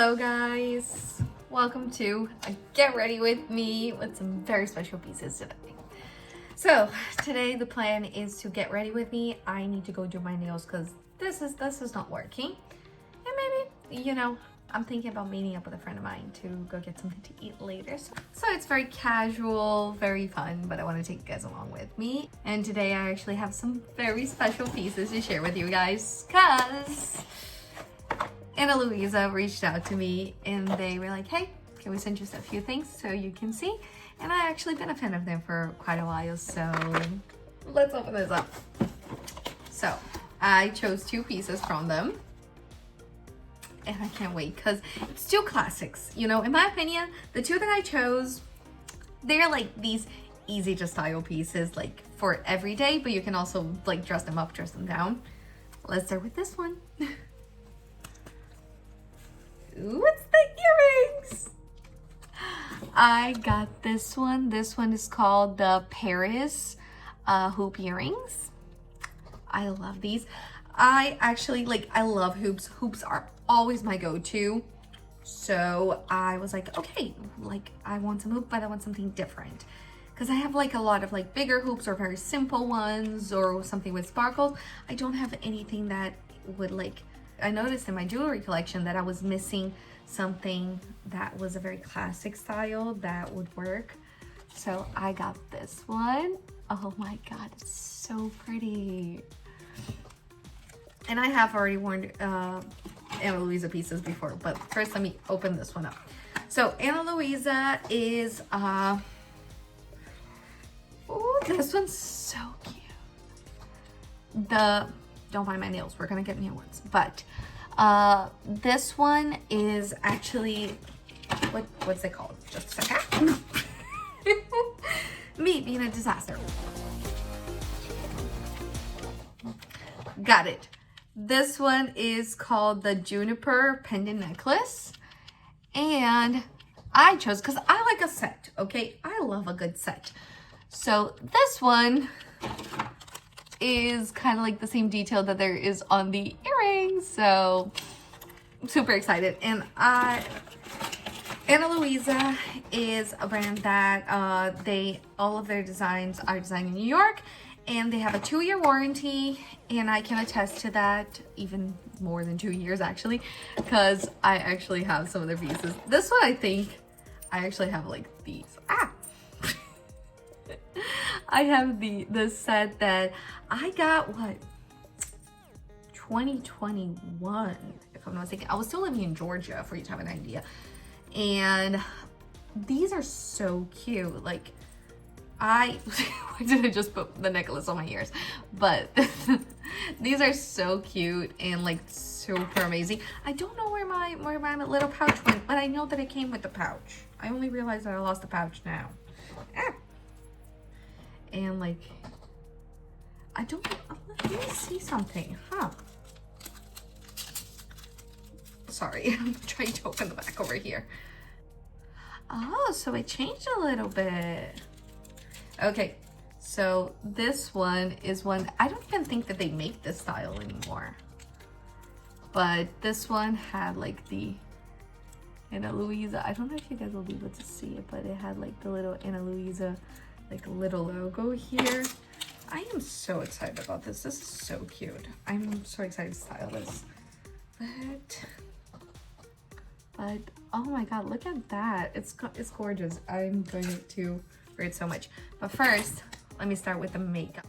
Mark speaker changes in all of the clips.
Speaker 1: Hello guys, welcome to Get Ready With Me with some very special pieces today. So today the plan is to get ready with me. I need to go do my nails because this is not working. And maybe, you know, I'm thinking about meeting up with a friend of mine to go get something to eat later. So it's very casual, very fun, but I want to take you guys along with me. And today I actually have some very special pieces to share with you guys because Ana Luisa reached out to me and they were like, hey, can we send you a few things so you can see? And I actually been a fan of them for quite a while, so let's open this up. So I chose two pieces from them and I can't wait because it's two classics. You know, in my opinion, the two that I chose, they're like these easy to style pieces, like for every day, but you can also like dress them up, dress them down. Let's start with this one. Ooh, it's the earrings. I got this one. This one is called the Paris hoop earrings. I love these. I actually I love hoops. Hoops are always my go-to. So I was like, okay, I want some hoop, but I want something different. Because I have a lot of bigger hoops or very simple ones or something with sparkles. I don't have anything that would I noticed in my jewelry collection that I was missing something that was a very classic style that would work. So I got this one. Oh my God, it's so pretty. And I have already worn Ana Luisa pieces before, but first let me open this one up. So Ana Luisa is, oh, this one's so cute. Don't mind my nails, we're gonna get new ones. But this one is actually, what's it called? Just a second. Me being a disaster. Got it. This one is called the Juniper Pendant Necklace. And I chose, because I like a set, okay? I love a good set. So this one is kind of like the same detail that there is on the earrings, so I'm super excited. And Ana Luisa is a brand that all of their designs are designed in New York, and they have a 2-year warranty, and I can attest to that, even more than 2 years actually, because I actually have some of their pieces. This one I think I actually have these. I have the set that I got, 2021, if I'm not mistaken. I was still living in Georgia, for you to have an idea. And these are so cute. Why did I just put the necklace on my ears? But these are so cute and super amazing. I don't know where my little pouch went, but I know that it came with the pouch. I only realized that I lost the pouch now. And I don't know, let me see something, Sorry, I'm trying to open the back over here. Oh, so it changed a little bit. Okay, so this one is one, I don't even think that they make this style anymore. But this one had the Ana Luisa, I don't know if you guys will be able to see it, but it had the little Ana Luisa little logo here. I am so excited about this. This is so cute. I'm so excited to style this. But oh my God, look at that. It's gorgeous. I'm going to wear it so much. But first, let me start with the makeup.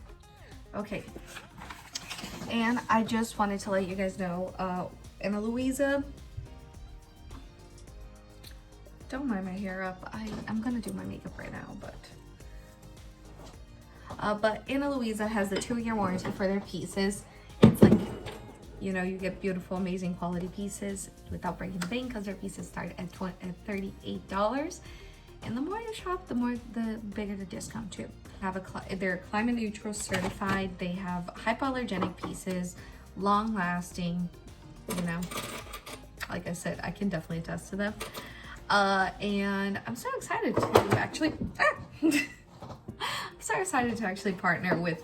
Speaker 1: Okay. And I just wanted to let you guys know, Ana Luisa, don't mind my hair up. I'm gonna do my makeup right now, but Ana Luisa has the 2-year warranty for their pieces. It's you know, you get beautiful, amazing quality pieces without breaking the bank, because their pieces start at $38. And the more you shop, the bigger the discount too. They're climate neutral certified. They have hypoallergenic pieces, long lasting. You know, like I said, I can definitely attest to them. And I'm so excited to actually. I'm so excited to actually partner with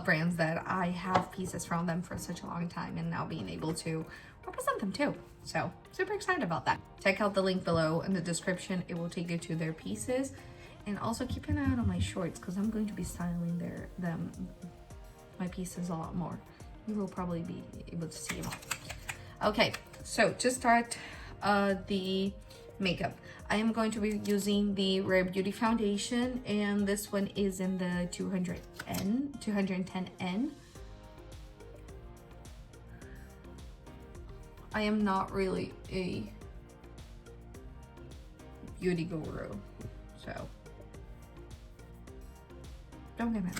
Speaker 1: brands that I have pieces from them for such a long time, and now being able to represent them too. So super excited about that. Check out the link below in the description. It will take you to their pieces. And also keep an eye out on my shorts, because I'm going to be styling my pieces a lot more. You will probably be able to see them all. Okay, so to start the makeup, I am going to be using the Rare Beauty foundation, and this one is in the 210N. I am not really a beauty guru, so don't get mad.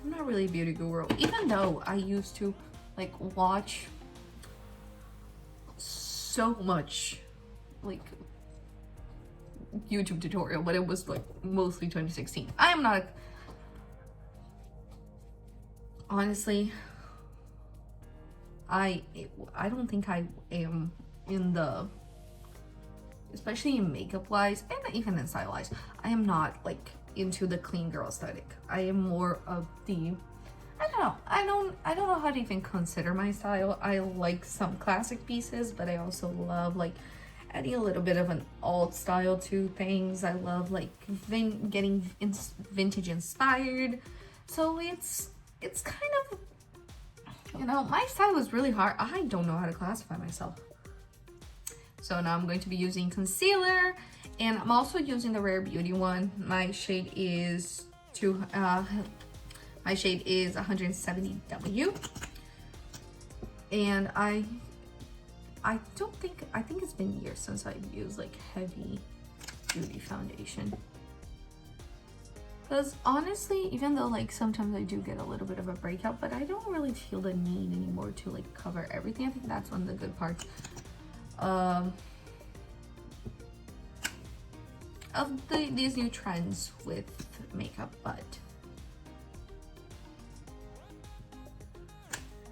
Speaker 1: I'm not really a beauty guru, even though I used to like watch so much like YouTube tutorial, but it was like mostly 2016. I am not, honestly, I don't think I am in the, especially in makeup wise and even in style wise, I am not like into the clean girl aesthetic. I am more of the, I don't know how to even consider my style. I like some classic pieces, but I also love like adding a little bit of an alt style to things. I love like getting vintage inspired. So it's kind of, you know, my style is really hard. I don't know how to classify myself. So now I'm going to be using concealer, and I'm also using the Rare Beauty one. My shade is 170W, and I think it's been years since I've used like heavy beauty foundation. Because honestly, even though like sometimes I do get a little bit of a breakout, but I don't really feel the need anymore to like cover everything. I think that's one of the good parts of these new trends with makeup. But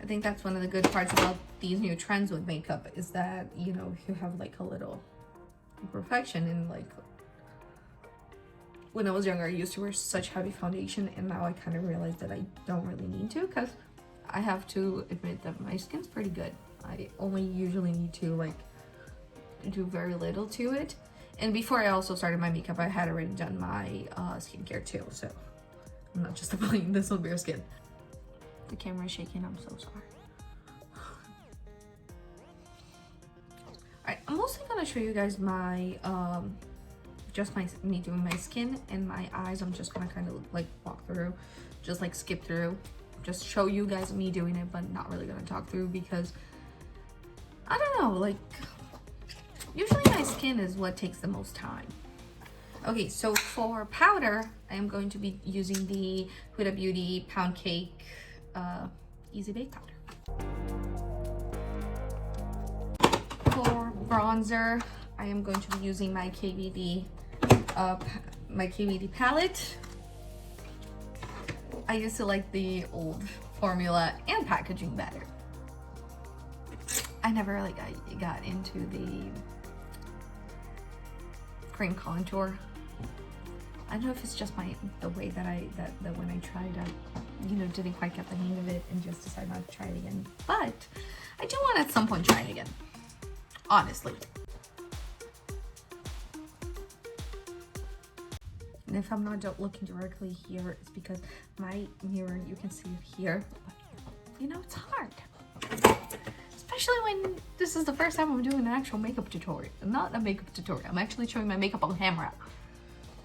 Speaker 1: I think that's one of the good parts about these new trends with makeup, is that, you know, you have like a little imperfection. And like when I was younger, I used to wear such heavy foundation, and now I kind of realized that I don't really need to, because I have to admit that my skin's pretty good. I only usually need to like do very little to it. And before I also started my makeup, I had already done my skincare too, so I'm not just applying this on bare skin. The camera is shaking, I'm so sorry. Alright, I'm mostly gonna show you guys my me doing my skin and my eyes. I'm just gonna kind of like walk through, just like skip through, just show you guys me doing it, but not really gonna talk through, because I don't know, like usually my skin is what takes the most time. Okay, so for powder, I am going to be using the Huda Beauty Pound Cake Easy Bake Powder. For bronzer, I am going to be using my KVD palette. I used to like the old formula and packaging better. I never like got into the cream contour. I don't know if it's just the way that when I tried, I didn't quite get the hang of it and just decided not to try it again. But I do want to at some point try it again, honestly. And if I'm not looking directly here, it's because my mirror, you can see it here, but it's hard. Especially when this is the first time I'm doing an actual makeup tutorial. Not a makeup tutorial, I'm actually showing my makeup on camera.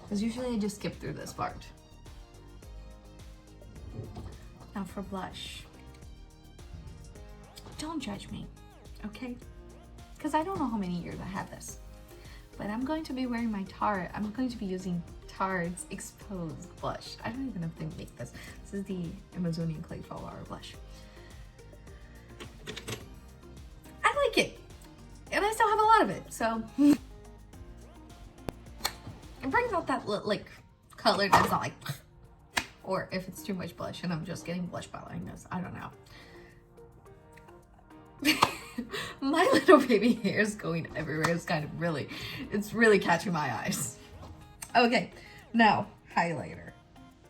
Speaker 1: Because usually I just skip through this part. Now for blush. Don't judge me, okay? Because I don't know how many years I have this. But I'm going to be wearing my Tarte. I'm going to be using Tarte's Exposed Blush. I don't even know if they make this. This is the Amazonian Clay Flower Blush. I like it. And I still have a lot of it, so. It brings out that like color that's not like, or if it's too much blush and I'm just getting blush blindness, I don't know. My little baby hair is going everywhere. It's really catching my eyes. Okay, now highlighter.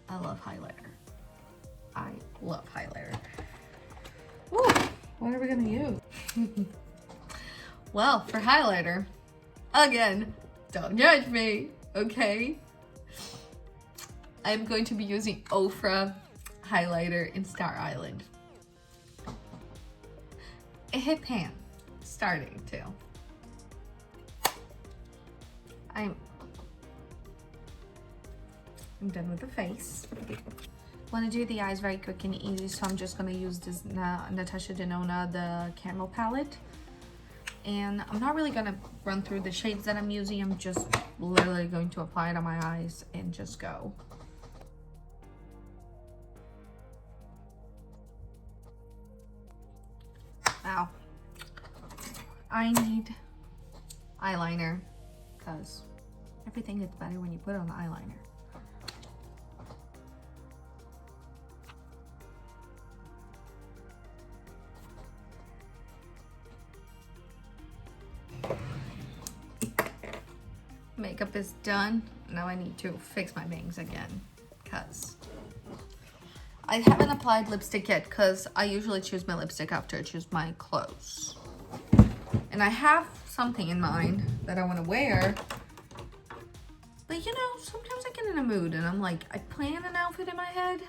Speaker 1: I love highlighter. I love highlighter. Ooh, what are we gonna use? Well, for highlighter, again, don't judge me, okay? I'm going to be using Ofra highlighter in Star Island. It hit pan, starting to. I'm done with the face. Want to do the eyes very quick and easy, so I'm just going to use this Natasha Denona, the Camel palette. And I'm not really going to run through the shades that I'm using. I'm just literally going to apply it on my eyes and just go. Now, I need eyeliner because everything gets better when you put on the eyeliner. Makeup is done. Now I need to fix my bangs again because I haven't applied lipstick yet because I usually choose my lipstick after I choose my clothes. And I have something in mind that I want to wear. But you know, sometimes I get in a mood and I'm like, I plan an outfit in my head.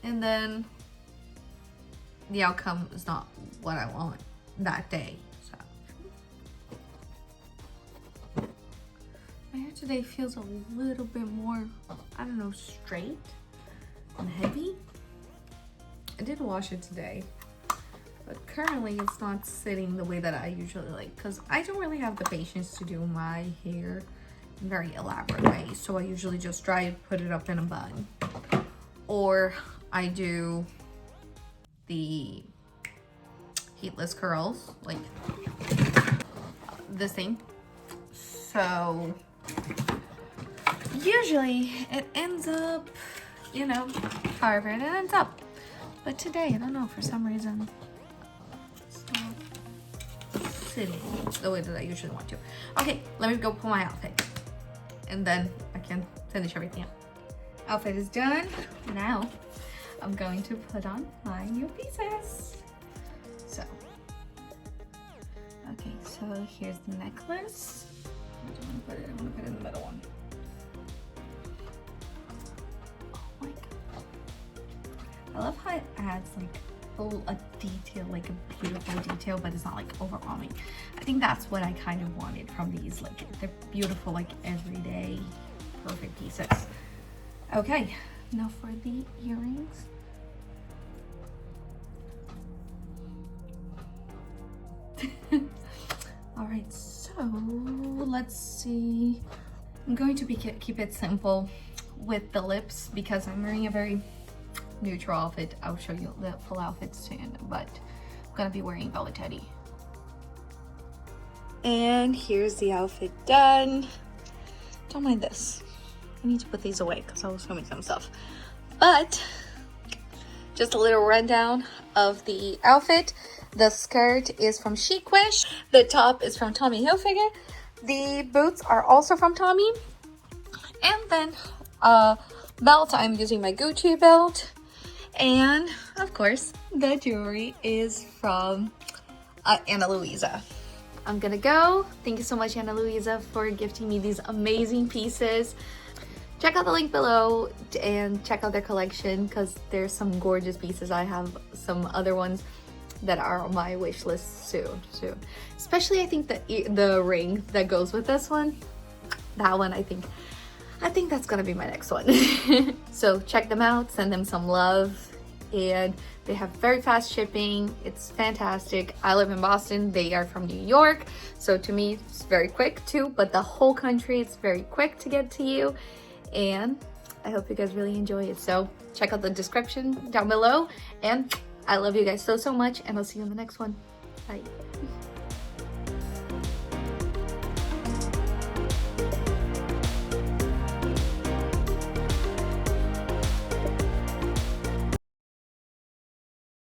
Speaker 1: And then the outcome is not what I want that day. My hair today feels a little bit more, I don't know, straight and heavy. I did wash it today, but currently it's not sitting the way that I usually like because I don't really have the patience to do my hair in very elaborate ways. So I usually just dry it, put it up in a bun, or I do the heatless curls like this thing. So usually it ends up, you know, however it ends up. But today, I don't know, for some reason, it's not sitting the way that I usually want to. Okay, let me go put my outfit. And then I can finish everything up. Outfit is done. Now, I'm going to put on my new pieces. So, okay, so here's the necklace. I don't want to put it, I want to put it in the middle one. Oh my god. I love how it adds like a detail, like a beautiful detail, but it's not like overwhelming. I think that's what I kind of wanted from these. Like they're beautiful, like everyday, perfect pieces. Okay, now for the earrings. All right, so let's see. I'm going to keep it simple with the lips because I'm wearing a very neutral outfit. I'll show you the full outfit soon, but I'm gonna be wearing Velvet Teddy. And here's the outfit done. Don't mind this. I need to put these away because I was filming some stuff. But just a little rundown of the outfit. The skirt is from Chicwish. The top is from Tommy Hilfiger. The boots are also from Tommy. And then belt, I'm using my Gucci belt. And of course, the jewelry is from Ana Luisa. I'm gonna go. Thank you so much, Ana Luisa, for gifting me these amazing pieces. Check out the link below and check out their collection because there's some gorgeous pieces. I have some other ones that are on my wish list soon. Especially I think the ring that goes with this one. That one I think that's gonna be my next one. So check them out, send them some love, and they have very fast shipping. It's fantastic. I live in Boston, they are from New York, so to me it's very quick too, but the whole country it's very quick to get to you, and I hope you guys really enjoy it. So check out the description down below, and I love you guys so much, and I'll see you in the next one. Bye.